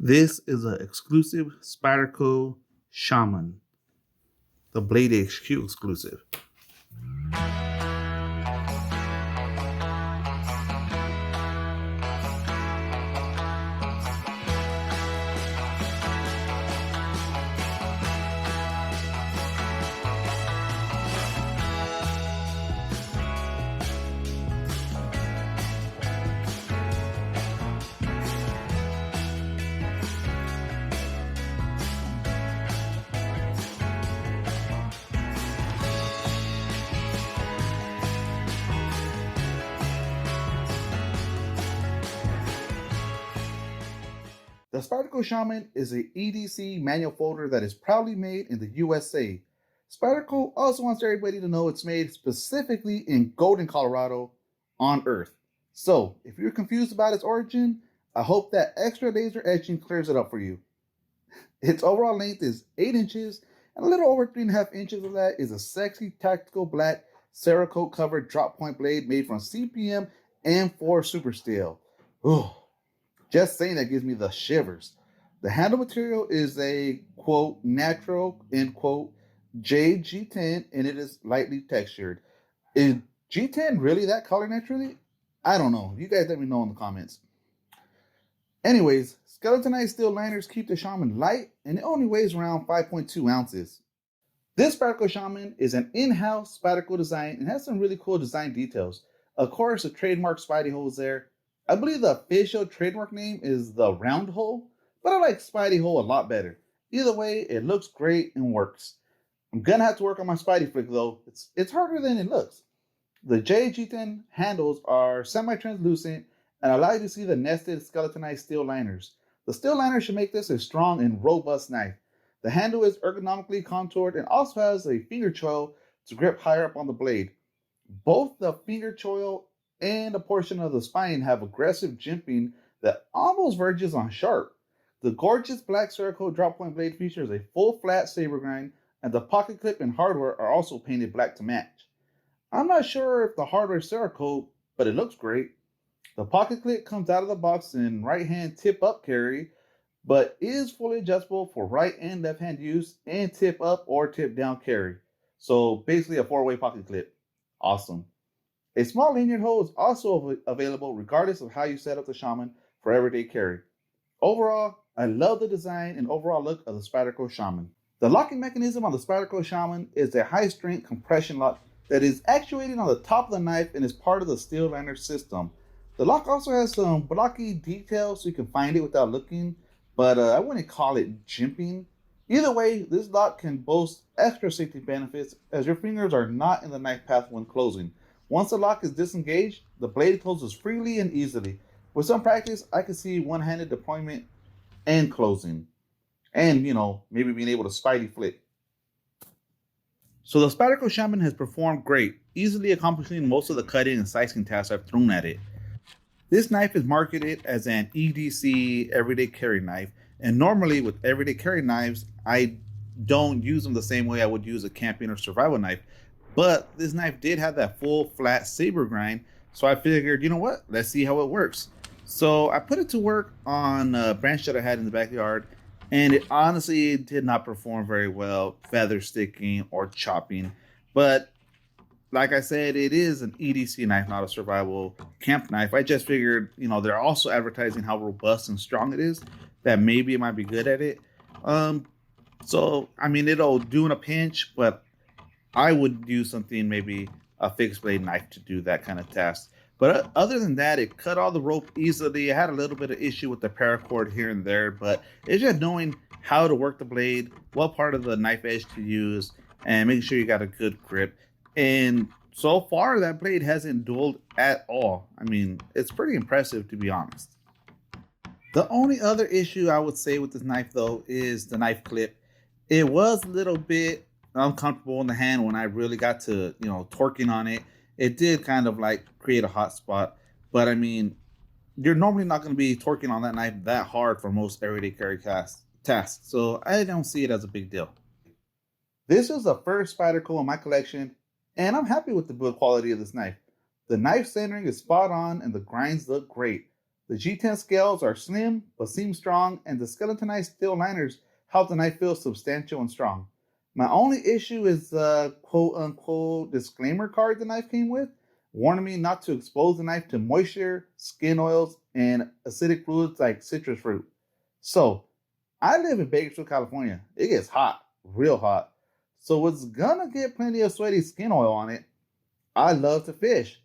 This is an exclusive Spyderco Shaman, the BladeHQ exclusive. The Spyderco Shaman is a EDC manual folder that is proudly made in the USA. Spyderco also wants everybody to know it's made specifically in Golden, Colorado on Earth. So, if you're confused about its origin, I hope that extra laser etching clears it up for you. Its overall length is 8 inches, and a little over 3.5 inches of that is a sexy tactical black Cerakote covered drop point blade made from CPM M4 super steel. Ooh. Just saying that gives me the shivers. The handle material is a, quote, natural, end quote, jade G10, and it is lightly textured. Is G10 really that color naturally? I don't know. You guys let me know in the comments. Anyways, skeletonized steel liners keep the Shaman light, and it only weighs around 5.2 ounces. This Spyderco Shaman is an in-house Spyderco design and has some really cool design details. Of course, the trademark Spidey hole is there. I believe the official trademark name is the round hole, but I like Spidey hole a lot better. Either way, it looks great and works. I'm gonna have to work on my Spidey flick though. It's harder than it looks. The JG10 handles are semi-translucent and allow you to see the nested skeletonized steel liners. The steel liner should make this a strong and robust knife. The handle is ergonomically contoured and also has a finger choil to grip higher up on the blade. Both the finger choil and a portion of the spine have aggressive jimping that almost verges on sharp. The gorgeous black Cerakote drop point blade features a full flat saber grind, and the pocket clip and hardware are also painted black to match. I'm not sure if the hardware is Cerakote, but it looks great. The pocket clip comes out of the box in right hand tip up carry, but is fully adjustable for right and left hand use and tip up or tip down carry. So basically a 4-way pocket clip. Awesome. A small lanyard hole is also available regardless of how you set up the Shaman for everyday carry. Overall, I love the design and overall look of the Spyderco Shaman. The locking mechanism on the Spyderco Shaman is a high-strength compression lock that is actuated on the top of the knife and is part of the steel liner system. The lock also has some blocky details so you can find it without looking, but I wouldn't call it jimping. Either way, this lock can boast extra safety benefits as your fingers are not in the knife path when closing. Once the lock is disengaged, the blade closes freely and easily. With some practice, I can see one-handed deployment and closing. And, maybe being able to Spidey flick. So the Spyderco Shaman has performed great, easily accomplishing most of the cutting and slicing tasks I've thrown at it. This knife is marketed as an EDC everyday carry knife, and normally with everyday carry knives, I don't use them the same way I would use a camping or survival knife. But this knife did have that full flat saber grind, so I figured, you know what, let's see how it works. So I put it to work on a branch that I had in the backyard, and it honestly did not perform very well, feather sticking or chopping. But like I said, it is an EDC knife, not a survival camp knife. I just figured, they're also advertising how robust and strong it is, that maybe it might be good at it. So, it'll do in a pinch, but I would use something, maybe a fixed blade knife to do that kind of task. But other than that, it cut all the rope easily. I had a little bit of issue with the paracord here and there, but it's just knowing how to work the blade, what part of the knife edge to use, and making sure you got a good grip. And so far, that blade hasn't dulled at all. It's pretty impressive, to be honest. The only other issue I would say with this knife, though, is the knife clip. It was a little bit uncomfortable in the hand when I really got to, torquing on it. It did kind of like create a hot spot, but you're normally not going to be torquing on that knife that hard for most everyday carry tasks, so I don't see it as a big deal. This is the first Spyderco in my collection, and I'm happy with the build quality of this knife. The knife centering is spot on and the grinds look great. The G10 scales are slim but seem strong, and the skeletonized steel liners help the knife feel substantial and strong. My only issue is the quote unquote disclaimer card the knife came with, warning me not to expose the knife to moisture, skin oils, and acidic fluids like citrus fruit. So, I live in Bakersfield, California. It gets hot, real hot. So, it's gonna get plenty of sweaty skin oil on it. I love to fish,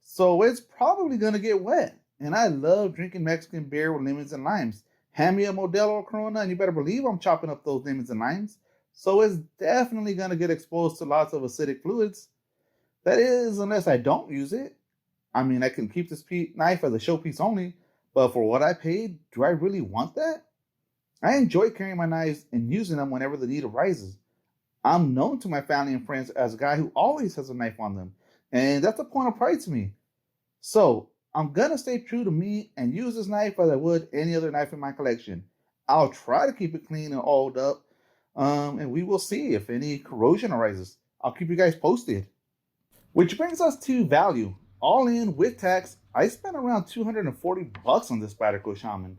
so it's probably gonna get wet. And I love drinking Mexican beer with lemons and limes. Hand me a Modelo or Corona, and you better believe I'm chopping up those lemons and limes. So it's definitely gonna get exposed to lots of acidic fluids. That is, unless I don't use it. I mean, I can keep this knife as a showpiece only, but for what I paid, do I really want that? I enjoy carrying my knives and using them whenever the need arises. I'm known to my family and friends as a guy who always has a knife on them, and that's a point of pride to me. So I'm gonna stay true to me and use this knife as I would any other knife in my collection. I'll try to keep it clean and oiled up, and we will see if any corrosion arises. I'll keep you guys posted. Which brings us to value. All in with tax, I spent around $240 on this Spyderco Shaman.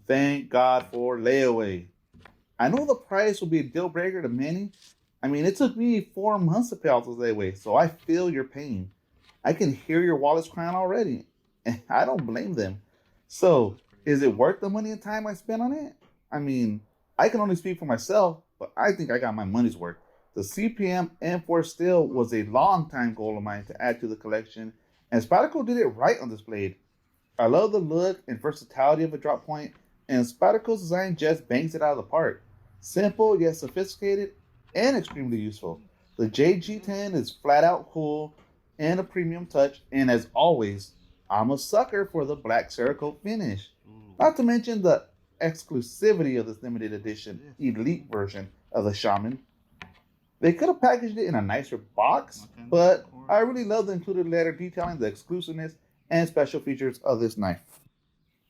Thank God for layaway. I know the price will be a deal breaker to many. I mean, it took me 4 months to pay off this layaway, so I feel your pain. I can hear your wallets crying already, and I don't blame them. So, is it worth the money and time I spent on it? I mean, I can only speak for myself, but I think I got my money's worth. The CPM M4 steel was a long time goal of mine to add to the collection, and Spyderco did it right on this blade. I love the look and versatility of a drop point, and Spyderco's design just bangs it out of the park. Simple yet sophisticated and extremely useful. The JG10 is flat out cool and a premium touch, and as always, I'm a sucker for the black Cerakote finish. Not to mention the exclusivity of this limited edition elite version of the Shaman. They could have packaged it in a nicer box, but I really love the included letter detailing the exclusiveness and special features of this knife.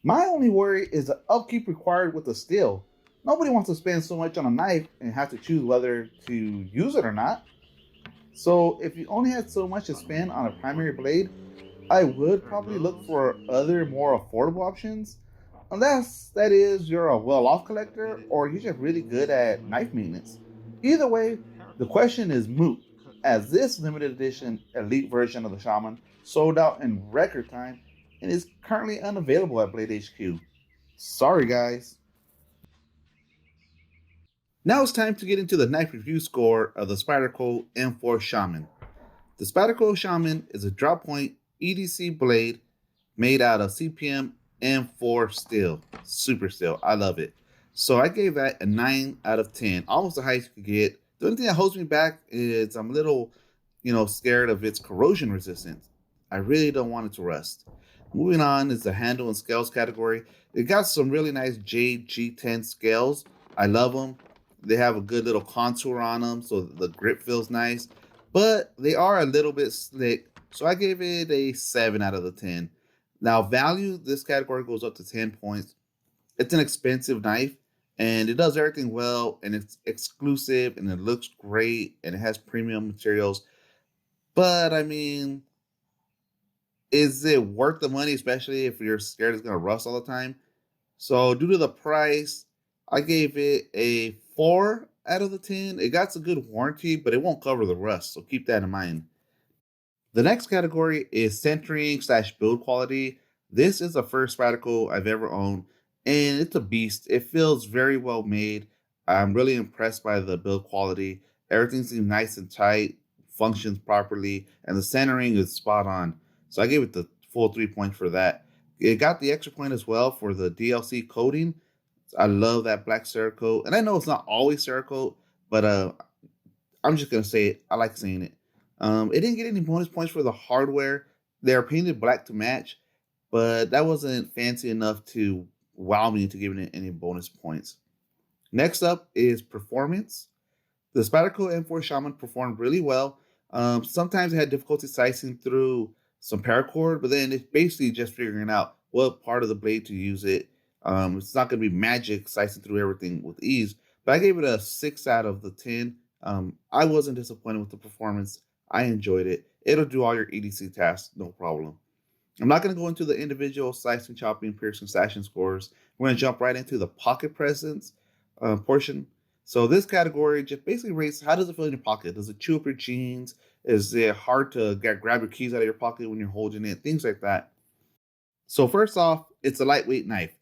My only worry is the upkeep required with the steel. Nobody wants to spend so much on a knife and have to choose whether to use it or not. So if you only had so much to spend on a primary blade, I would probably look for other more affordable options. Unless, that is, you're a well-off collector or you're just really good at knife maintenance. Either way, the question is moot, as this limited edition elite version of the Shaman sold out in record time and is currently unavailable at BladeHQ. Sorry, guys. Now it's time to get into the knife review score of the Spyderco M4 Shaman. The Spyderco Shaman is a drop point EDC blade made out of CPM M4 steel. Super steel. I love it. So I gave that a 9 out of 10. Almost the highest you could get. The only thing that holds me back is I'm a little, scared of its corrosion resistance. I really don't want it to rust. Moving on is the handle and scales category. It got some really nice JG10 scales. I love them. They have a good little contour on them, so the grip feels nice. But they are a little bit slick, so I gave it a 7 out of the 10. Now, value, this category goes up to 10 points. It's an expensive knife, and it does everything well, and it's exclusive, and it looks great, and it has premium materials. But, I mean, is it worth the money, especially if you're scared it's going to rust all the time? So, due to the price, I gave it a 4 out of the 10. It got a good warranty, but it won't cover the rust, so keep that in mind. The next category is centering / build quality. This is the first Spyderco I've ever owned, and it's a beast. It feels very well made. I'm really impressed by the build quality. Everything seems nice and tight, functions properly, and the centering is spot on. So I gave it the full 3 points for that. It got the extra point as well for the DLC coating. I love that black Cerakote, and I know it's not always Cerakote, but I'm just gonna say it. I like saying it. It didn't get any bonus points for the hardware. They're painted black to match, but that wasn't fancy enough to wow me into giving it any bonus points. Next up is performance. The Spyderco M4 Shaman performed really well. Sometimes I had difficulty slicing through some paracord, but then it's basically just figuring out what part of the blade to use it. It's not going to be magic slicing through everything with ease, but I gave it a 6 out of the 10. I wasn't disappointed with the performance. I enjoyed it. It'll do all your EDC tasks, no problem. I'm not going to go into the individual slicing, chopping, piercing, slashing scores. We're going to jump right into the pocket presence portion. So this category just basically rates how does it feel in your pocket? Does it chew up your jeans? Is it hard to grab your keys out of your pocket when you're holding it? Things like that. So first off, it's a lightweight knife.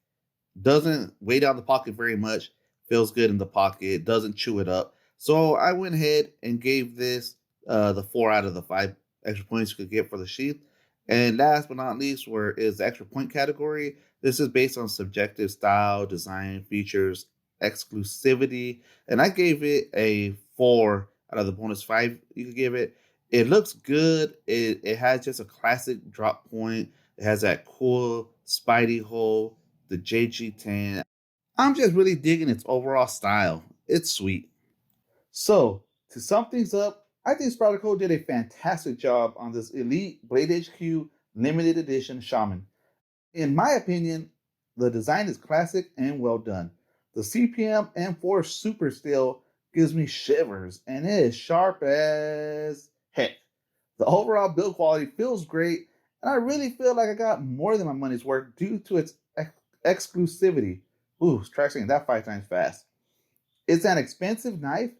Doesn't weigh down the pocket very much. Feels good in the pocket. Doesn't chew it up. So I went ahead and gave this the 4 out of the 5 extra points you could get for the sheath. And last but not least, where is the extra point category. This is based on subjective style, design, features, exclusivity, and I gave it a 4 out of the bonus 5 you could give it. It looks good. It has just a classic drop point. It has that cool Spidey hole, the JG10. I'm just really digging its overall style. It's sweet. So, to sum things up, I think Spyderco did a fantastic job on this elite BladeHQ limited edition Shaman. In my opinion, the design is classic and well done. The CPM M4 Super Steel gives me shivers and it is sharp as heck. The overall build quality feels great, and I really feel like I got more than my money's worth due to its exclusivity. Ooh, try saying that 5 times fast. It's an expensive knife,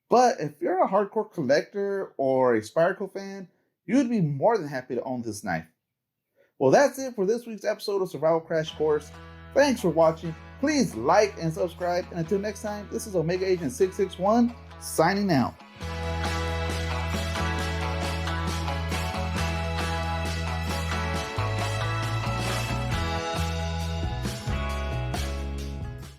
but if you're a hardcore collector or a Spyderco fan, you'd be more than happy to own this knife. Well, that's it for this week's episode of Survival Crash Course. Thanks for watching. Please like and subscribe. And until next time, this is Omega Agent 661 signing out.